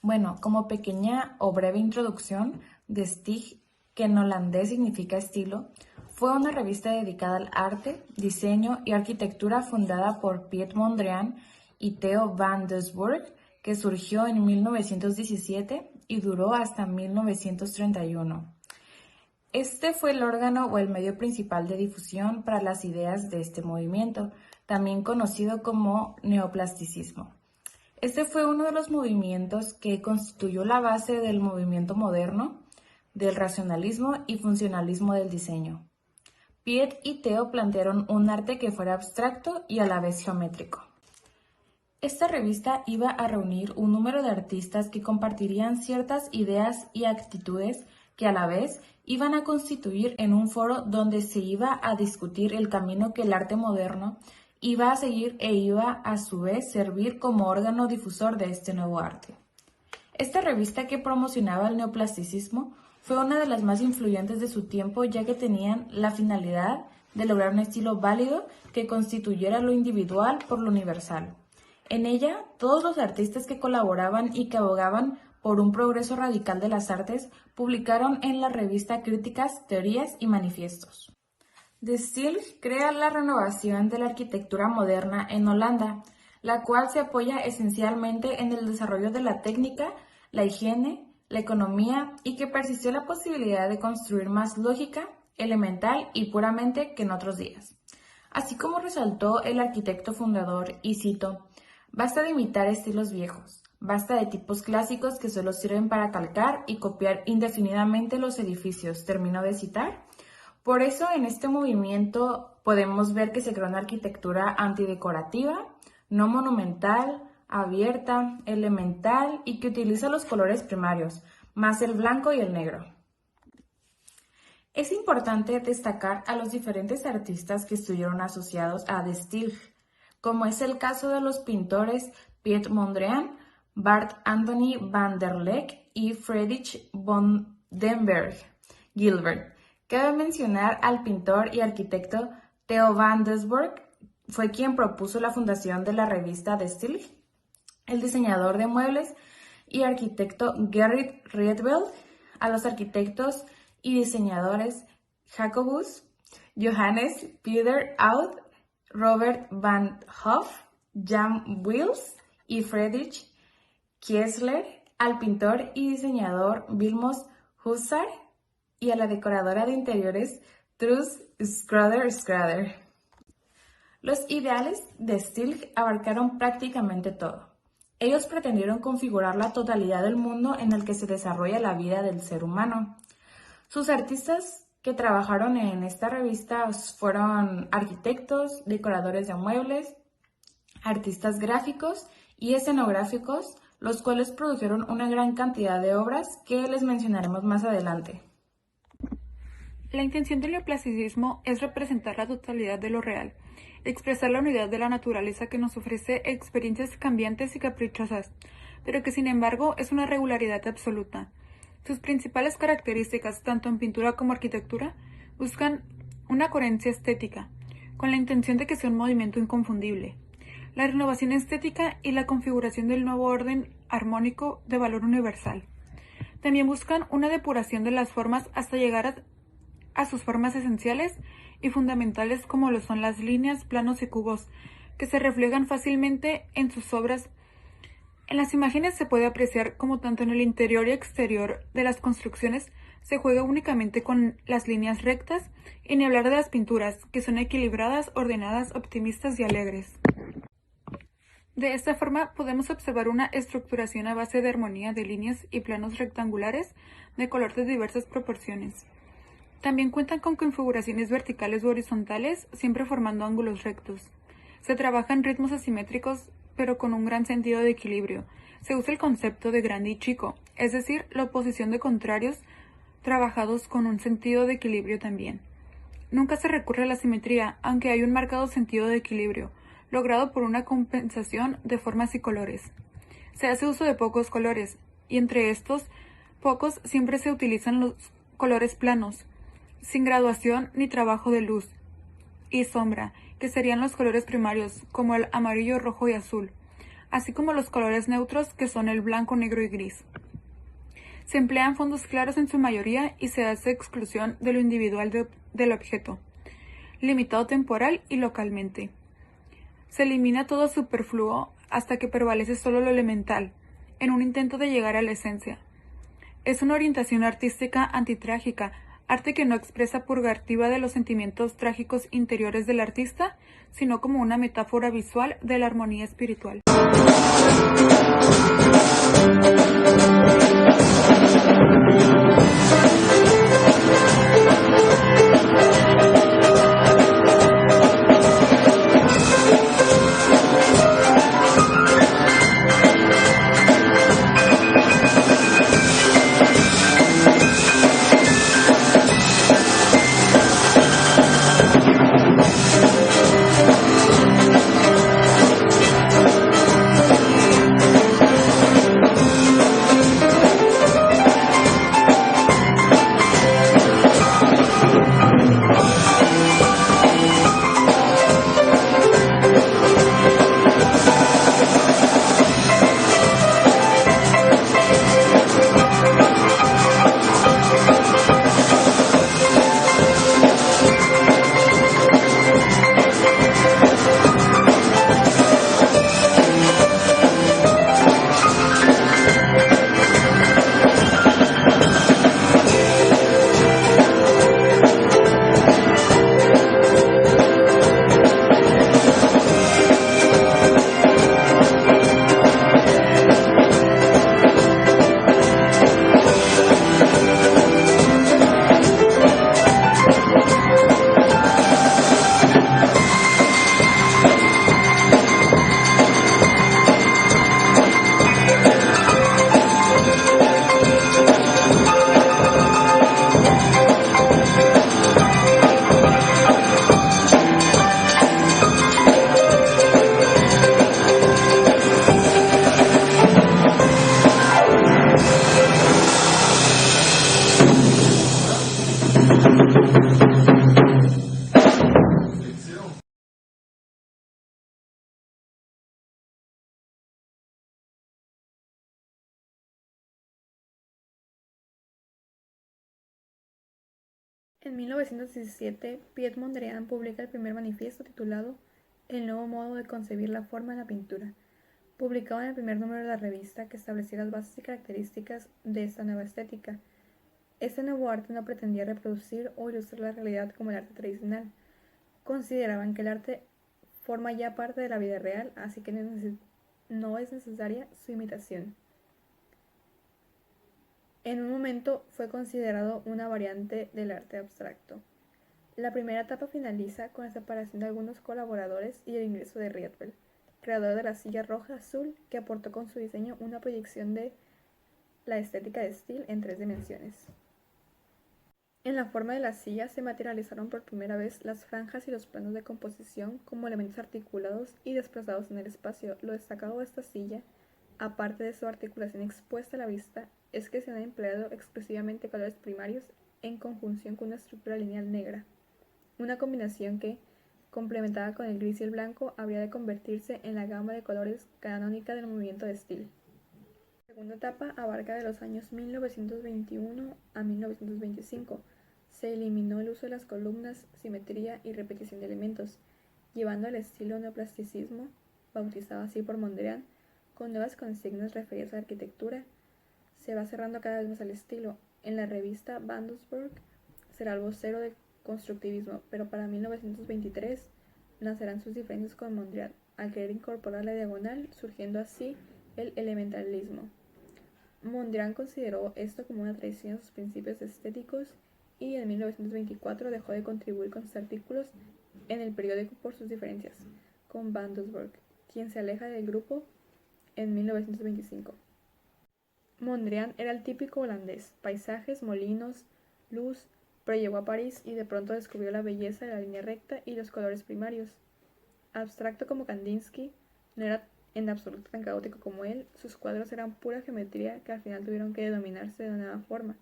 Bueno, como pequeña o breve introducción, de Stig, que en holandés significa estilo, fue una revista dedicada al arte, diseño y arquitectura fundada por Piet Mondrian y Theo van Doesburg, que surgió en 1917 y duró hasta 1931. Este fue el órgano o el medio principal de difusión para las ideas de este movimiento, también conocido como neoplasticismo. Este fue uno de los movimientos que constituyó la base del movimiento moderno, del racionalismo y funcionalismo del diseño. Piet y Theo plantearon un arte que fuera abstracto y a la vez geométrico. Esta revista iba a reunir un número de artistas que compartirían ciertas ideas y actitudes que a la vez iban a constituir en un foro donde se iba a discutir el camino que el arte moderno iba a seguir e iba a su vez servir como órgano difusor de este nuevo arte. Esta revista, que promocionaba el neoplasticismo, fue una de las más influyentes de su tiempo, ya que tenían la finalidad de lograr un estilo válido que constituyera lo individual por lo universal. En ella, todos los artistas que colaboraban y que abogaban por un progreso radical de las artes publicaron en la revista críticas, teorías y manifiestos. De Stilg crea la renovación de la arquitectura moderna en Holanda, la cual se apoya esencialmente en el desarrollo de la técnica, la higiene, la economía y que persistió la posibilidad de construir más lógica, elemental y puramente que en otros días. Así como resaltó el arquitecto fundador, y cito: "Basta de imitar estilos viejos, basta de tipos clásicos que solo sirven para calcar y copiar indefinidamente los edificios", terminó de citar. Por eso, en este movimiento podemos ver que se creó una arquitectura antidecorativa, no monumental, abierta, elemental y que utiliza los colores primarios, más el blanco y el negro. Es importante destacar a los diferentes artistas que estuvieron asociados a De Stilg, como es el caso de los pintores Piet Mondrian, Bart Anthony van der Leck y Friedrich von den Berg Gilbert. Cabe mencionar al pintor y arquitecto Theo van Doesburg, fue quien propuso la fundación de la revista De Stilg, el diseñador de muebles y arquitecto Gerrit Rietveld, a los arquitectos y diseñadores Jacobus, Johannes Peter Out, Robert van Hoff, Jan Wils y Friedrich Kiesler, al pintor y diseñador Vilmos Huszar y a la decoradora de interiores Truus Schroeder. Los ideales de Stilg abarcaron prácticamente todo. Ellos pretendieron configurar la totalidad del mundo en el que se desarrolla la vida del ser humano. Sus artistas que trabajaron en esta revista fueron arquitectos, decoradores de muebles, artistas gráficos y escenográficos, los cuales produjeron una gran cantidad de obras que les mencionaremos más adelante. La intención del neoplasticismo es representar la totalidad de lo real, expresar la unidad de la naturaleza que nos ofrece experiencias cambiantes y caprichosas, pero que sin embargo es una regularidad absoluta. Sus principales características, tanto en pintura como arquitectura, buscan una coherencia estética, con la intención de que sea un movimiento inconfundible, la renovación estética y la configuración del nuevo orden armónico de valor universal. También buscan una depuración de las formas hasta llegar a sus formas esenciales y fundamentales, como lo son las líneas, planos y cubos, que se reflejan fácilmente en sus obras. En las imágenes se puede apreciar cómo tanto en el interior y exterior de las construcciones se juega únicamente con las líneas rectas, y ni hablar de las pinturas, que son equilibradas, ordenadas, optimistas y alegres. De esta forma podemos observar una estructuración a base de armonía de líneas y planos rectangulares de color de diversas proporciones. También cuentan con configuraciones verticales u horizontales, siempre formando ángulos rectos. Se trabaja en ritmos asimétricos, pero con un gran sentido de equilibrio. Se usa el concepto de grande y chico, es decir, la oposición de contrarios trabajados con un sentido de equilibrio también. Nunca se recurre a la simetría, aunque hay un marcado sentido de equilibrio, logrado por una compensación de formas y colores. Se hace uso de pocos colores, y entre estos pocos siempre se utilizan los colores planos, sin graduación ni trabajo de luz y sombra, que serían los colores primarios, como el amarillo, rojo y azul. así como los colores neutros que son el blanco, negro y gris. Se emplean fondos claros en su mayoría y se hace exclusión de lo individual del objeto, limitado temporal y localmente. Se elimina todo superfluo hasta que prevalece solo lo elemental, en un intento de llegar a la esencia. Es una orientación artística antitrágica, arte que no expresa purgativa de los sentimientos trágicos interiores del artista, sino como una metáfora visual de la armonía espiritual. En 1917, Piet Mondrian publica el primer manifiesto titulado El nuevo modo de concebir la forma en la pintura, publicado en el primer número de la revista, que establecía las bases y características de esta nueva estética. Este nuevo arte no pretendía reproducir o ilustrar la realidad como el arte tradicional. Consideraban que el arte forma ya parte de la vida real, así que no es necesaria su imitación. En un momento fue considerado una variante del arte abstracto. La primera etapa finaliza con la separación de algunos colaboradores y el ingreso de Rietveld, creador de la silla roja-azul, que aportó con su diseño una proyección de la estética de Still en 3 dimensiones. En la forma de la silla se materializaron por primera vez las franjas y los planos de composición como elementos articulados y desplazados en el espacio. Lo destacado de esta silla, aparte de su articulación expuesta a la vista, es que se han empleado exclusivamente colores primarios en conjunción con una estructura lineal negra, una combinación que, complementada con el gris y el blanco, habría de convertirse en la gama de colores canónica del movimiento de Still. La segunda etapa abarca de los años 1921 a 1925. Se eliminó el uso de las columnas, simetría y repetición de elementos, llevando al estilo neoplasticismo, bautizado así por Mondrian, con nuevas consignas referidas a la arquitectura. Se va cerrando cada vez más al estilo. En la revista Bandelsburg será el vocero del constructivismo, pero para 1923 nacerán sus diferencias con Mondrian, al querer incorporar la diagonal, surgiendo así el elementalismo. Mondrian consideró esto como una traición a sus principios estéticos y en 1924 dejó de contribuir con sus artículos en el periódico por sus diferencias con Bandelsburg, quien se aleja del grupo en 1925. Mondrian era el típico holandés: paisajes, molinos, luz, pero llegó a París y de pronto descubrió la belleza de la línea recta y los colores primarios. Abstracto como Kandinsky, no era en absoluto tan caótico como él. Sus cuadros eran pura geometría que al final tuvieron que denominarse de una nueva forma,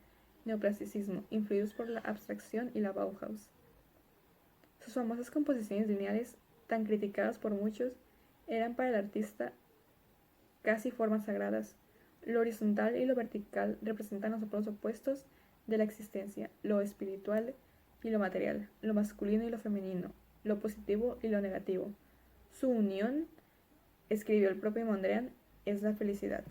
neoplasticismo, influidos por la abstracción y la Bauhaus. Sus famosas composiciones lineales, tan criticadas por muchos, eran para el artista casi formas sagradas. Lo horizontal y lo vertical representan los polos opuestos de la existencia, lo espiritual y lo material, lo masculino y lo femenino, lo positivo y lo negativo. Su unión, escribió el propio Mondrian, es la felicidad.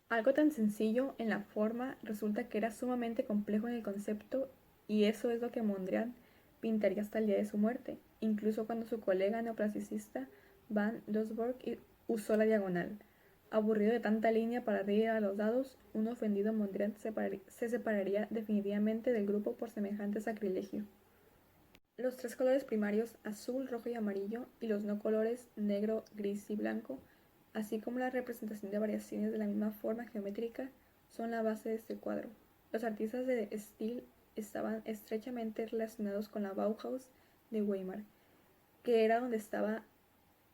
Algo tan sencillo en la forma resulta que era sumamente complejo en el concepto, y eso es lo que Mondrian pintaría hasta el día de su muerte, incluso cuando su colega neoclasicista Van Doesburg usó la diagonal. Aburrido de tanta línea para arriba y a los lados, un ofendido Mondrian se separaría definitivamente del grupo por semejante sacrilegio. Los tres colores primarios, azul, rojo y amarillo, y los no colores, negro, gris y blanco, así como la representación de variaciones de la misma forma geométrica, son la base de este cuadro. Los artistas de Still estaban estrechamente relacionados con la Bauhaus de Weimar, que era donde estaba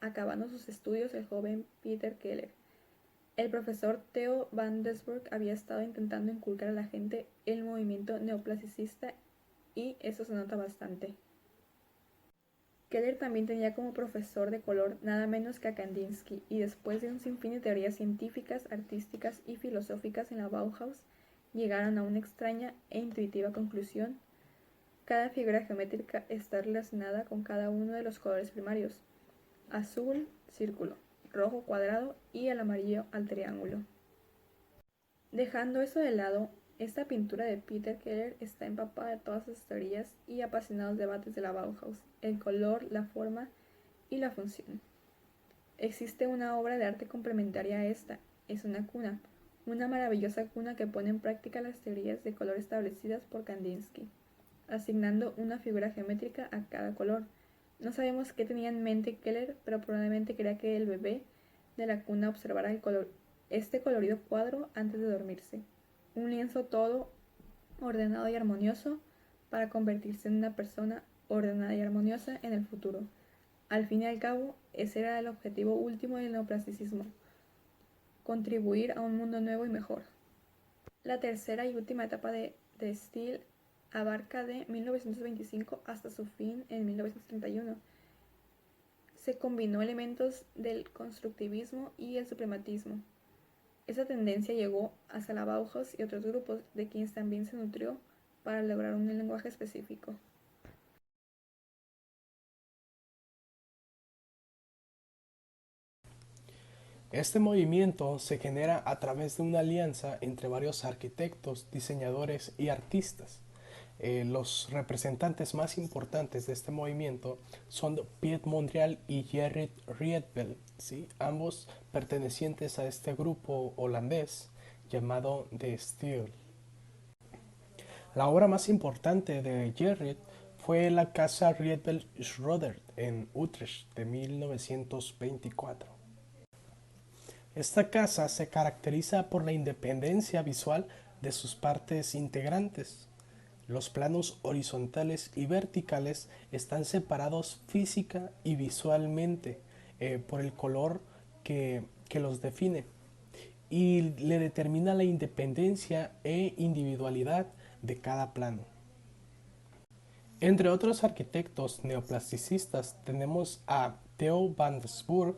acabando sus estudios el joven Peter Keller. El profesor Theo van Doesburg había estado intentando inculcar a la gente el movimiento neoclasicista, y eso se nota bastante. Keller también tenía como profesor de color nada menos que a Kandinsky, y después de un sinfín de teorías científicas, artísticas y filosóficas en la Bauhaus, llegaron a una extraña e intuitiva conclusión: cada figura geométrica está relacionada con cada uno de los colores primarios: azul, círculo; rojo, cuadrado; y el amarillo, al triángulo. Dejando eso de lado, esta pintura de Peter Keller está empapada de todas las teorías y apasionados debates de la Bauhaus: el color, la forma y la función. Existe una obra de arte complementaria a esta: es una cuna, una maravillosa cuna que pone en práctica las teorías de color establecidas por Kandinsky, asignando una figura geométrica a cada color. No sabemos qué tenía en mente Keller, pero probablemente quería que el bebé de la cuna observara este colorido cuadro antes de dormirse. Un lienzo todo ordenado y armonioso para convertirse en una persona ordenada y armoniosa en el futuro. Al fin y al cabo, ese era el objetivo último del neoplasticismo: contribuir a un mundo nuevo y mejor. La tercera y última etapa de Still abarca de 1925 hasta su fin en 1931. Se combinó elementos del constructivismo y el suprematismo. Esa tendencia llegó hasta la Bauhaus y otros grupos, de quienes también se nutrió para lograr un lenguaje específico. Este movimiento se genera a través de una alianza entre varios arquitectos, diseñadores y artistas. Los representantes más importantes de este movimiento son Piet Mondrian y Gerrit Rietveld, ¿sí? Ambos pertenecientes a este grupo holandés llamado De Stijl. La obra más importante de Gerrit fue la Casa Rietveld Schroeder en Utrecht de 1924. Esta casa se caracteriza por la independencia visual de sus partes integrantes. Los planos horizontales y verticales están separados física y visualmente por el color que los define, y le determina la independencia e individualidad de cada plano. Entre otros arquitectos neoplasticistas tenemos a Theo van Doesburg,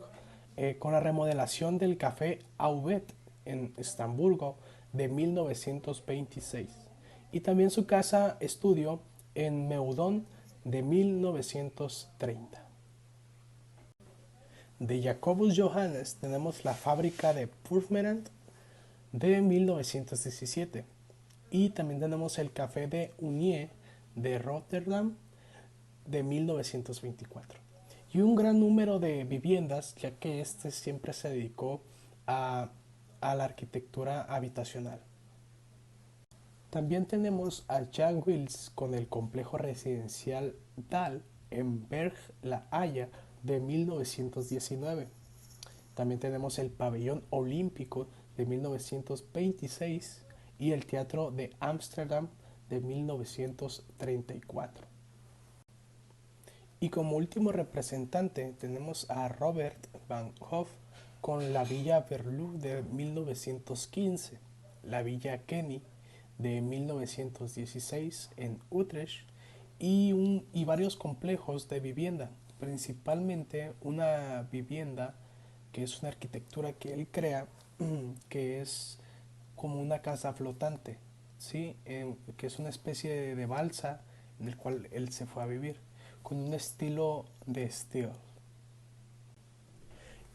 con la remodelación del Café Auvet en Estamburgo de 1926, y también su casa estudio en Meudon de 1930. De Jacobus Johannes tenemos la fábrica de Purmerend de 1917, y también tenemos el Café de Unier de Rotterdam de 1924, y un gran número de viviendas, ya que este siempre se dedicó a la arquitectura habitacional. También tenemos a Jan Wils con el complejo residencial Dahl en Berg La Haya de 1919. También tenemos el pabellón olímpico de 1926 y el teatro de Ámsterdam de 1934. Y como último representante tenemos a Robert van Hoff con la Villa Verluw de 1915, la Villa Kenny de 1916 en Utrecht, y varios complejos de vivienda, principalmente una vivienda que es una arquitectura que él crea, que es como una casa flotante, ¿sí? Que es una especie de balsa en el cual él se fue a vivir, con un estilo de Steel.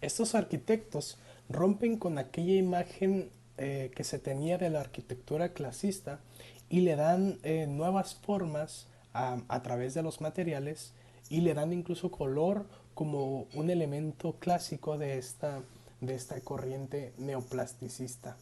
Estos arquitectos rompen con aquella imagen que se tenía de la arquitectura clasista y le dan nuevas formas a través de los materiales y le dan incluso color como un elemento clásico de esta corriente neoplasticista.